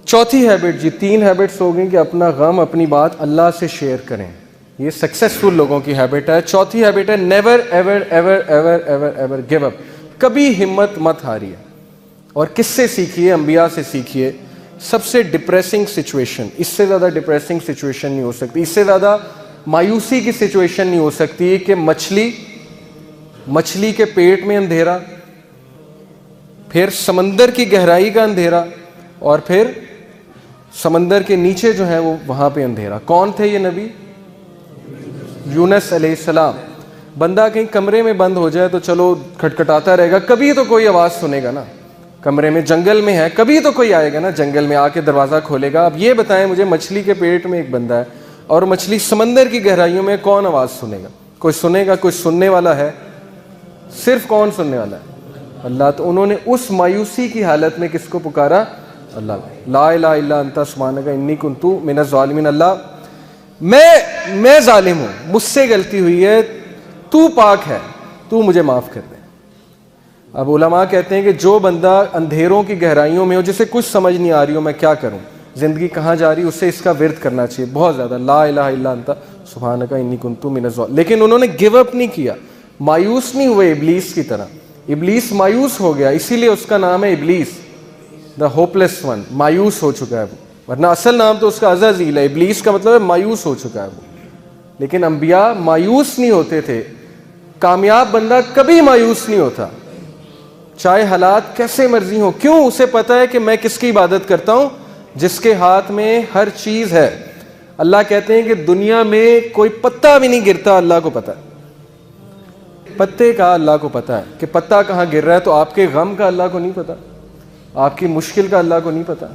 چوتھی ہیبٹ جی، 3 ہیبٹس ہو گئیں کہ اپنا غم اپنی بات اللہ سے شیئر کریں. یہ سکسیسفل لوگوں کی ہیبٹ ہے. چوتھی ہیبٹ ہے never ever ever ever ever ever give up. کبھی ہمت مت ہاریے. اور کس سے سیکھیے؟ انبیاء سے سیکھیے. سب سے ڈپریسنگ سچویشن، اس سے زیادہ ڈپریسنگ سچویشن نہیں ہو سکتی، اس سے زیادہ مایوسی کی سچویشن نہیں ہو سکتی کہ مچھلی کے پیٹ میں اندھیرا، پھر سمندر کی گہرائی کا اندھیرا، اور پھر سمندر کے نیچے جو ہے وہ وہاں پہ اندھیرا. کون تھے یہ نبی؟ یونس علیہ السلام. بندہ کہیں کمرے میں بند ہو جائے تو چلو کھٹکھٹاتا رہے گا، کبھی تو کوئی آواز سنے گا نا. کمرے میں، جنگل میں ہے، کبھی تو کوئی آئے گا نا جنگل میں، آ کے دروازہ کھولے گا. اب یہ بتائیں مجھے، مچھلی کے پیٹ میں ایک بندہ ہے اور مچھلی سمندر کی گہرائیوں میں، کون آواز سنے گا؟ کوئی سنے گا؟ کوئی سننے والا ہے؟ صرف کون سننے والا ہے؟ اللہ. تو انہوں نے اس مایوسی کی حالت میں کس کو پکارا؟ اللہ. لا الہ الا انت سبحانک انی کنت من الظالمین. اللہ میں ظالم ہوں، مجھ سے غلطی ہوئی ہے، تو پاک ہے، تو مجھے معاف کر دے. اب علماء کہتے ہیں کہ جو بندہ اندھیروں کی گہرائیوں میں ہو، جسے کچھ سمجھ نہیں آ رہی ہو میں کیا کروں، زندگی کہاں جا رہی، اسے اس کا ورد کرنا چاہیے بہت زیادہ. لا الہ الا انت سبحانک انی کنت من الظالمین. لیکن انہوں نے گیو اپ نہیں کیا، مایوس نہیں ہوئے ابلیس کی طرح. ابلیس مایوس ہو گیا، اسی لیے اس کا نام ہے ابلیس، دا ہوپلیس ون. مایوس ہو چکا ہے وہ، ورنہ اصل نام تو اس کا عزازیل ہے. ابلیس کا مطلب ہے مایوس ہو چکا ہے وہ. لیکن انبیاء مایوس نہیں ہوتے تھے. کامیاب بندہ کبھی مایوس نہیں ہوتا، چاہے حالات کیسے مرضی ہوں. کیوں؟ اسے پتا ہے کہ میں کس کی عبادت کرتا ہوں؟ جس کے ہاتھ میں ہر چیز ہے. اللہ کہتے ہیں کہ دنیا میں کوئی پتا بھی نہیں گرتا، اللہ کو پتا ہے. پتے کا اللہ کو پتا ہے کہ پتا کہاں گر رہا ہے. تو آپ کے غم کا اللہ کو نہیں پتا؟ آپ کی مشکل کا اللہ کو نہیں پتا؟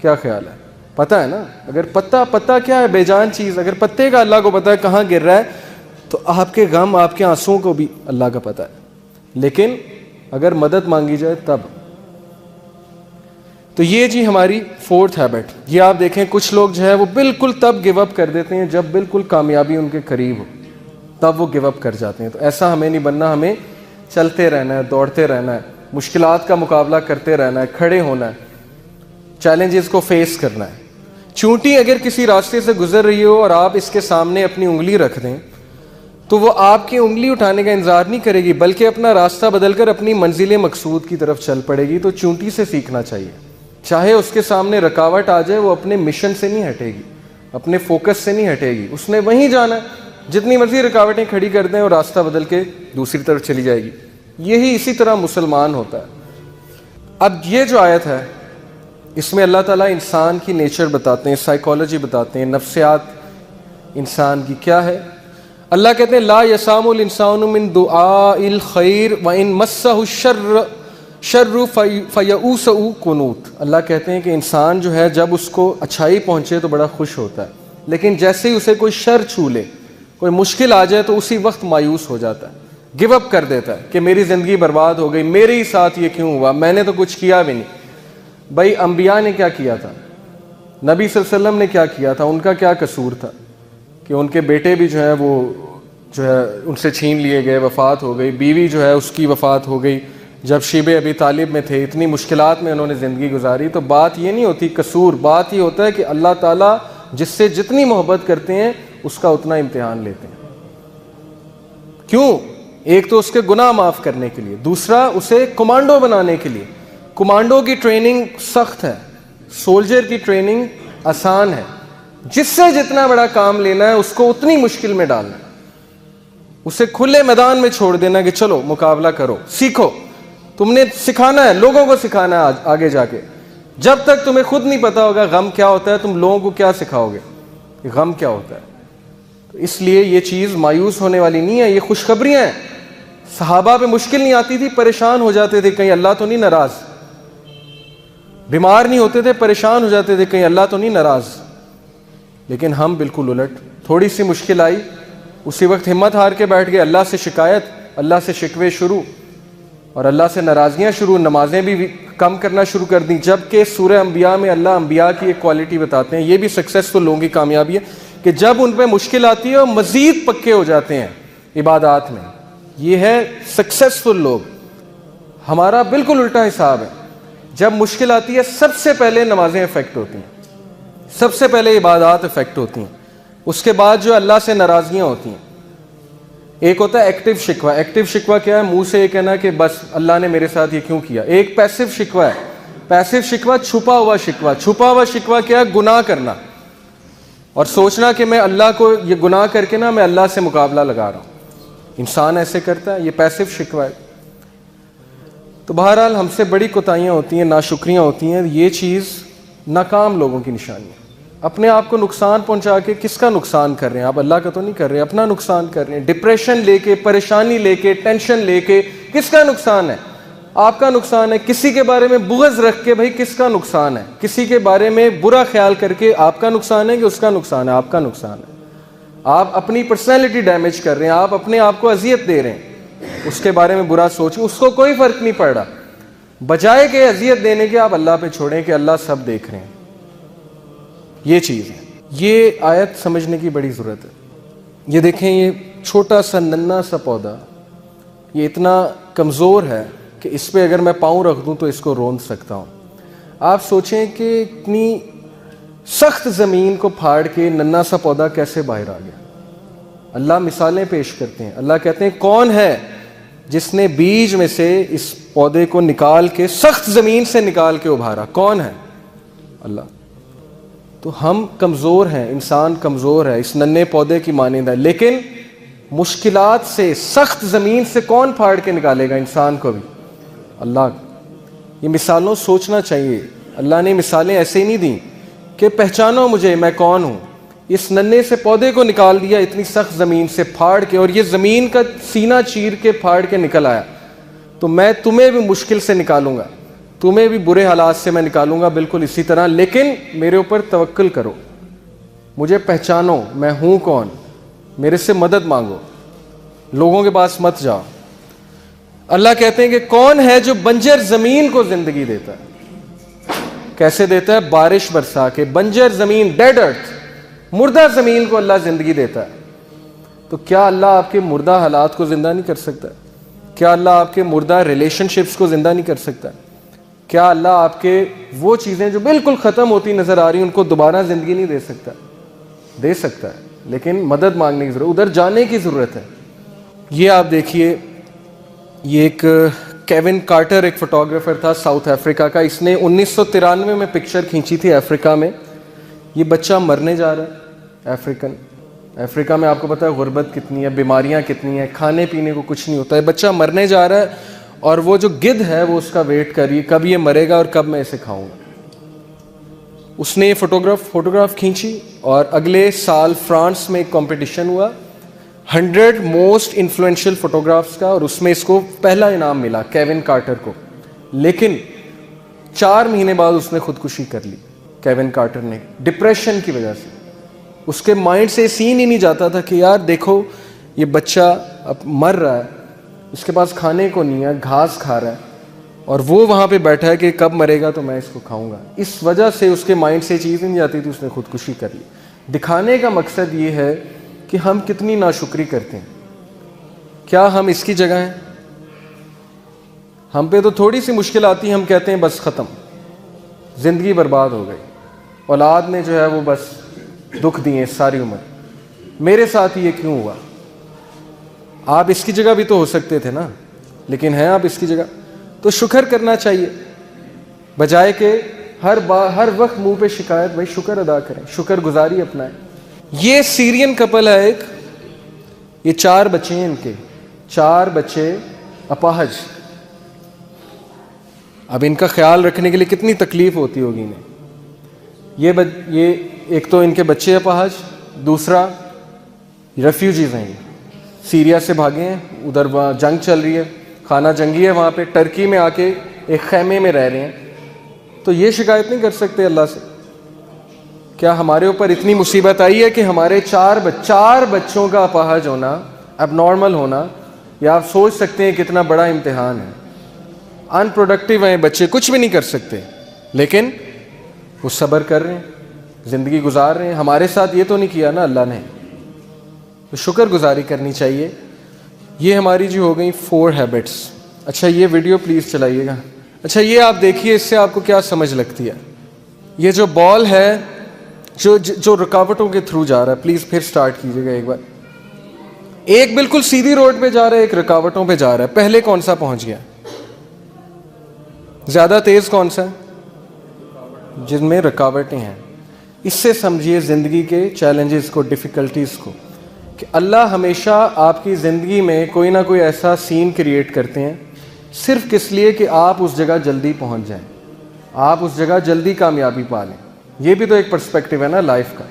کیا خیال ہے؟ پتا ہے نا. اگر پتا کیا ہے؟ بے جان چیز. اگر پتے کا اللہ کو پتا ہے کہاں گر رہا ہے، تو آپ کے غم، آپ کے آنسوؤں کو بھی اللہ کا پتا ہے. لیکن اگر مدد مانگی جائے تب. تو یہ جی ہماری 4تھ ہیبٹ. یہ آپ دیکھیں کچھ لوگ جو ہے وہ بالکل تب گیو اپ کر دیتے ہیں جب بالکل کامیابی ان کے قریب ہو، تب وہ گیو اپ کر جاتے ہیں. تو ایسا ہمیں نہیں بننا. ہمیں چلتے رہنا ہے، دوڑتے رہنا ہے، مشکلات کا مقابلہ کرتے رہنا ہے، کھڑے ہونا ہے، چیلنجز کو فیس کرنا ہے. چونٹی اگر کسی راستے سے گزر رہی ہو اور آپ اس کے سامنے اپنی انگلی رکھ دیں تو وہ آپ کی انگلی اٹھانے کا انتظار نہیں کرے گی، بلکہ اپنا راستہ بدل کر اپنی منزل مقصود کی طرف چل پڑے گی. تو چونٹی سے سیکھنا چاہیے. چاہے اس کے سامنے رکاوٹ آ جائے، وہ اپنے مشن سے نہیں ہٹے گی، اپنے فوکس سے نہیں ہٹے گی. اس نے وہیں جانا ہے. جتنی مرضی رکاوٹیں کھڑی کر دیں اور راستہ بدل کے دوسری طرف چلی جائے گی. یہی اسی طرح مسلمان ہوتا ہے. اب یہ جو آیت ہے اس میں اللہ تعالیٰ انسان کی نیچر بتاتے ہیں، سائیکالوجی بتاتے ہیں، نفسیات انسان کی کیا ہے. اللہ کہتے ہیں لا یسام الانسان من دعاء الخیر وان مسہ الشر فیئوس قنوط. اللہ کہتے ہیں کہ انسان جو ہے جب اس کو اچھائی پہنچے تو بڑا خوش ہوتا ہے، لیکن جیسے ہی اسے کوئی شر چھو لے، کوئی مشکل آ جائے تو اسی وقت مایوس ہو جاتا ہے، گیو اپ کر دیتا ہے کہ میری زندگی برباد ہو گئی، میرے ہی ساتھ یہ کیوں ہوا، میں نے تو کچھ کیا بھی نہیں. بھائی انبیاء نے کیا کیا تھا؟ نبی صلی اللہ علیہ وسلم نے کیا کیا تھا؟ ان کا کیا قصور تھا کہ ان کے بیٹے بھی جو ہے وہ جو ہے ان سے چھین لیے گئے، وفات ہو گئی. بیوی جو ہے اس کی وفات ہو گئی جب شیب ابی طالب میں تھے. اتنی مشکلات میں انہوں نے زندگی گزاری. تو بات یہ نہیں ہوتی قصور، بات یہ ہوتا ہے کہ اللہ تعالیٰ جس سے جتنی محبت کرتے ہیں اس کا اتنا امتحان لیتے ہیں. کیوں؟ ایک تو اس کے گناہ معاف کرنے کے لیے، دوسرا اسے کمانڈو بنانے کے لیے. کمانڈو کی ٹریننگ سخت ہے، سولجر کی ٹریننگ آسان ہے. جس سے جتنا بڑا کام لینا ہے اس کو اتنی مشکل میں ڈالنا ہے، اسے کھلے میدان میں چھوڑ دینا کہ چلو مقابلہ کرو، سیکھو. تم نے سکھانا ہے، لوگوں کو سکھانا ہے آگے جا کے. جب تک تمہیں خود نہیں پتا ہوگا غم کیا ہوتا ہے، تم لوگوں کو کیا سکھاؤ گے کہ غم کیا ہوتا ہے. تو اس لیے یہ چیز مایوس ہونے والی نہیں ہے، یہ خوشخبریاں ہیں. صحابہ پہ مشکل نہیں آتی تھی، پریشان ہو جاتے تھے کہیں اللہ تو نہیں ناراض. بیمار نہیں ہوتے تھے، پریشان ہو جاتے تھے کہیں اللہ تو نہیں ناراض. لیکن ہم بالکل الٹ. تھوڑی سی مشکل آئی، اسی وقت ہمت ہار کے بیٹھ گئے، اللہ سے شکایت، اللہ سے شکوے شروع، اور اللہ سے ناراضگیاں شروع. نمازیں بھی کم کرنا شروع کر دیں. جبکہ سورہ انبیاء میں اللہ انبیاء کی ایک کوالٹی بتاتے ہیں، یہ بھی سکسیسفل لوگوں کی کامیابی ہے کہ جب ان پہ مشکل آتی ہے وہ مزید پکے ہو جاتے ہیں عبادات میں. یہ ہے سکسیسفل لوگ. ہمارا بالکل الٹا حساب ہے. جب مشکل آتی ہے سب سے پہلے نمازیں افیکٹ ہوتی ہیں, سب سے پہلے عبادات افیکٹ ہوتی ہیں, اس کے بعد جو اللہ سے ناراضگیاں ہوتی ہیں. ایک ہوتا ہے ایکٹیو شکوہ. ایکٹیو شکوہ کیا ہے؟ منہ سے یہ کہنا کہ بس اللہ نے میرے ساتھ یہ کیوں کیا. ایک پیسو شکوہ ہے. پیسو شکوہ چھپا ہوا شکوہ. چھپا ہوا شکوہ کیا ہے؟ گناہ کرنا اور سوچنا کہ میں اللہ کو یہ گناہ کر کے نا میں اللہ سے مقابلہ لگا رہا ہوں. انسان ایسے کرتا ہے, یہ پیسو شکوہ ہے. تو بہرحال ہم سے بڑی کوتاہیاں ہوتی ہیں, ناشکریاں ہوتی ہیں. یہ چیز ناکام لوگوں کی نشانی ہے. اپنے آپ کو نقصان پہنچا کے کس کا نقصان کر رہے ہیں آپ؟ اللہ کا تو نہیں کر رہے, اپنا نقصان کر رہے ہیں. ڈپریشن لے کے, پریشانی لے کے, ٹینشن لے کے کس کا نقصان ہے؟ آپ کا نقصان ہے. کسی کے بارے میں بغض رکھ کے بھائی کس کا نقصان ہے؟ کسی کے بارے میں برا خیال کر کے آپ کا نقصان ہے کہ اس کا نقصان ہے؟ آپ کا نقصان ہے. آپ اپنی پرسنالٹی ڈیمیج کر رہے ہیں, آپ اپنے آپ کو اذیت دے رہے ہیں. اس کے بارے میں برا سوچیں, اس کو کوئی فرق نہیں پڑ رہا. بجائے کہ اذیت دینے کے آپ اللہ پہ چھوڑیں کہ اللہ سب دیکھ رہے ہیں. یہ چیز ہے. یہ آیت سمجھنے کی بڑی ضرورت ہے. یہ دیکھیں, یہ چھوٹا سا ننھا سا پودا یہ اتنا کمزور ہے کہ اس پہ اگر میں پاؤں رکھ دوں تو اس کو روند سکتا ہوں. آپ سوچیں کہ اتنی سخت زمین کو پھاڑ کے ننھا سا پودا کیسے باہر آ گیا. اللہ مثالیں پیش کرتے ہیں. اللہ کہتے ہیں کون ہے جس نے بیج میں سے اس پودے کو نکال کے سخت زمین سے نکال کے ابھارا؟ کون ہے؟ اللہ. تو ہم کمزور ہیں, انسان کمزور ہے, اس ننھے پودے کی مانند ہے. لیکن مشکلات سے, سخت زمین سے کون پھاڑ کے نکالے گا انسان کو بھی؟ اللہ. یہ مثالوں سوچنا چاہیے. اللہ نے مثالیں ایسے ہی نہیں دیں کہ پہچانو مجھے میں کون ہوں. اس ننھے سے پودے کو نکال دیا اتنی سخت زمین سے پھاڑ کے, اور یہ زمین کا سینہ چیر کے پھاڑ کے نکل آیا. تو میں تمہیں بھی مشکل سے نکالوں گا, تمہیں بھی برے حالات سے میں نکالوں گا بالکل اسی طرح. لیکن میرے اوپر توکل کرو, مجھے پہچانو میں ہوں کون, میرے سے مدد مانگو, لوگوں کے پاس مت جاؤ. اللہ کہتے ہیں کہ کون ہے جو بنجر زمین کو زندگی دیتا ہے؟ کیسے دیتا ہے؟ بارش برسا کے. بنجر زمین, ڈیڈ ارتھ, مردہ زمین کو اللہ زندگی دیتا ہے. تو کیا اللہ آپ کے مردہ حالات کو زندہ نہیں کر سکتا؟ کیا اللہ آپ کے مردہ ریلیشن شپس کو زندہ نہیں کر سکتا؟ کیا اللہ آپ کے وہ چیزیں جو بالکل ختم ہوتی نظر آ رہی ہیں ان کو دوبارہ زندگی نہیں دے سکتا؟ دے سکتا ہے, لیکن مدد مانگنے کی ضرورت, ادھر جانے کی ضرورت ہے. یہ آپ دیکھیے, یہ ایک کیون کارٹر ایک فوٹوگرافر تھا ساؤتھ افریقہ کا. اس نے 1993 میں پکچر کھینچی تھی افریقہ میں. یہ بچہ مرنے جا رہا ہے افریقہ میں. آپ کو پتہ ہے غربت کتنی ہے, بیماریاں کتنی ہیں, کھانے پینے کو کچھ نہیں ہوتا ہے. بچہ مرنے جا رہا ہے اور وہ جو گدھ ہے وہ اس کا ویٹ کر رہی ہے کب یہ مرے گا اور کب میں اسے کھاؤں گا. اس نے یہ فوٹوگراف کھینچی اور اگلے سال فرانس میں ایک کمپٹیشن ہوا 100 موسٹ انفلوئنشل فوٹوگرافس کا, اور اس میں اس کو پہلا انعام ملا کیون کارٹر کو. لیکن 4 مہینے بعد اس نے خودکشی کر لی. کیون کارٹر نے ڈپریشن کی وجہ سے, اس کے مائنڈ سے سین ہی نہیں جاتا تھا کہ یار دیکھو یہ بچہ اب مر رہا ہے, اس کے پاس کھانے کو نہیں ہے, گھاس کھا رہا ہے, اور وہ وہاں پہ بیٹھا ہے کہ کب مرے گا تو میں اس کو کھاؤں گا. اس وجہ سے اس کے مائنڈ سے چیز نہیں جاتی تھی, اس نے خودکشی کر لی. دکھانے کا مقصد یہ ہے کہ ہم کتنی ناشکری کرتے ہیں. کیا ہم اس کی جگہ ہیں؟ ہم پہ تو تھوڑی سی مشکل آتی ہے, ہم کہتے ہیں بس ختم, زندگی برباد ہو گئی, اولاد نے جو ہے وہ بس دکھ دیے ساری عمر, میرے ساتھ یہ کیوں ہوا. آپ اس کی جگہ بھی تو ہو سکتے تھے نا, لیکن ہیں آپ اس کی جگہ. تو شکر کرنا چاہیے, بجائے کہ ہر وقت منہ پہ شکایت. بھائی شکر ادا کریں, شکر گزاری اپنائیں. یہ سیرین کپل ہے ایک, یہ 4 بچے ہیں, ان کے 4 بچے اپاہج. اب ان کا خیال رکھنے کے لیے کتنی تکلیف ہوتی ہوگی انہیں. یہ ایک تو ان کے بچے اپاہج, دوسرا ریفیوجیز ہیں, سیریا سے بھاگے ہیں, ادھر وہاں جنگ چل رہی ہے, خانہ جنگی ہے وہاں پہ, ٹرکی میں آ کے ایک خیمے میں رہ رہے ہیں. تو یہ شکایت نہیں کر سکتے اللہ سے؟ کیا ہمارے اوپر اتنی مصیبت آئی ہے کہ ہمارے 4 بچوں کا اپاہج ہونا, اب نارمل ہونا, یا آپ سوچ سکتے ہیں کتنا بڑا امتحان ہے. ان پروڈکٹیو ہیں بچے, کچھ بھی نہیں کر سکتے, لیکن وہ صبر کر رہے ہیں, زندگی گزار رہے ہیں. ہمارے ساتھ یہ تو نہیں کیا نا اللہ نے. تو شکر گزاری کرنی چاہیے. یہ ہماری جو ہو گئی 4 ہیبٹس. اچھا یہ ویڈیو پلیز چلائیے گا. اچھا یہ آپ دیکھیے، اس سے آپ کو کیا سمجھ لگتی ہے؟ یہ جو بال ہے جو رکاوٹوں کے تھرو جا رہا ہے، پلیز پھر سٹارٹ کیجیے گا ایک بار. ایک بالکل سیدھی روڈ پہ جا رہا ہے، ایک رکاوٹوں پہ جا رہا ہے. پہلے کون سا پہنچ گیا؟ زیادہ تیز کون سا؟ جن میں رکاوٹیں ہیں. اس سے سمجھیے زندگی کے چیلنجز کو، ڈیفیکلٹیز کو، کہ اللہ ہمیشہ آپ کی زندگی میں کوئی نہ کوئی ایسا سین کریٹ کرتے ہیں صرف کس لیے کہ آپ اس جگہ جلدی پہنچ جائیں، آپ اس جگہ جلدی کامیابی پا لیں. یہ بھی تو ایک پرسپیکٹیو ہے نا لائف کا،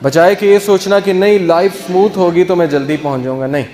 بجائے کہ یہ سوچنا کہ نہیں لائف سموتھ ہوگی تو میں جلدی پہنچ جاؤں گا. نہیں،